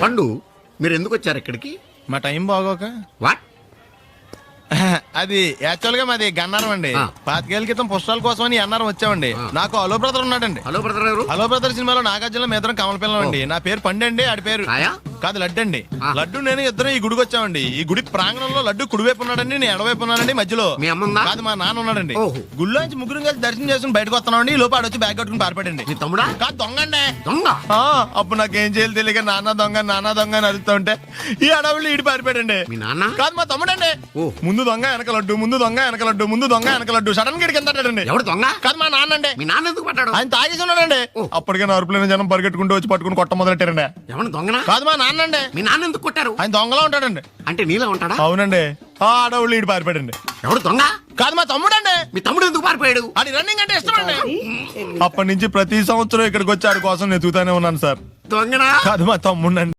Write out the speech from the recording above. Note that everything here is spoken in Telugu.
పండు మీరు ఎందుకు వచ్చారు ఇక్కడికి? మా టైం బాగోక. వాట్? అది యాక్చువల్ గా మాది గన్నారం అండి. 5 ఏళ్ల క్రితం పుష్పాల కోసం అని అన్నారం వచ్చామండి. నాకు హలో బ్రదర్ ఉన్నాడండి. హలో బ్రదర్ ఎవరు? హలో బ్రదర్ సినిమాలో నాగార్జున మేదరం కమల పిల్లం అండి. నా పేరు పండు అండి, ఆడి పేరు ఆయా? కాదు లడ్డు అండి. లడ్డు నేను ఇద్దరు ఈ గుడికి వచ్చామండి. ఈ గుడి ప్రాంగణంలో లడ్డు కుడివైపు ఉన్నాడండి, నేను ఎడవైపు ఉన్నానండి. మధ్యలో మీ అమ్మ ఉందా? కాదు మా నాన్న ఉన్నాడండి. ఓహో. గుళ్ళో నుంచి ముగ్గురు కలిసి దర్శనం చేసుకుని బయటకు వస్తున్నామండి. ఈ లోపు ఆడొచ్చి బ్యాగ్ కట్టుకుని పారిపడండి. మీ తమ్ముడా? కాదు దొంగ అండి. దొంగ? అప్పుడు నాకేం చేయాలి తెలియక నాన్న దొంగ అని అడుగుతా ఉంటే ఈ అడవులు ఈడి పారిపోయాడండి. మీ నాన్న? కాదు మా తమ్ముడండి. ముందు దొంగ వెనక లడ్డు, ముందు దొంగ వెనక లడ్డు, ముందు దొంగ వెనక లడ్డు. సడన్ గా కిందండి. ఎవడు దొంగ? కాదు మా నాన్న అండి. మీ నాన్న ఎందుకు పట్టాడు? ఆయన తాగేసి ఉన్నాడండి. అప్పటికే అరుపులైన జనం పరిగెట్టుకుంటూ వచ్చి పట్టుకుని కొట్ట మొదలెట్టారండి. ఎవడు దొంగనా? కాదు మా నాన్న అండి. మీ నాన్న ఎందుకు కొట్టారు? ఆయన దొంగలా ఉంటాడండి. అంటే నీలా ఉంటాడా? అవునండి. ఆ అడవులు ఈడి పారిపోయాడండి. ఎవడు దొంగ? కాదు మా తమ్ముడండి. మీ తమ్ముడు ఎందుకు పారిపోయాడు? అది రన్నింగ్ అంటే ఇష్టం అండి. అప్పటి నుంచి ప్రతి సంవత్సరం ఇక్కడికి వచ్చి ఆడి కోసం వెతుకుతానే ఉన్నాను సార్. దొంగనా? కాదు మా తమ్ముడండి.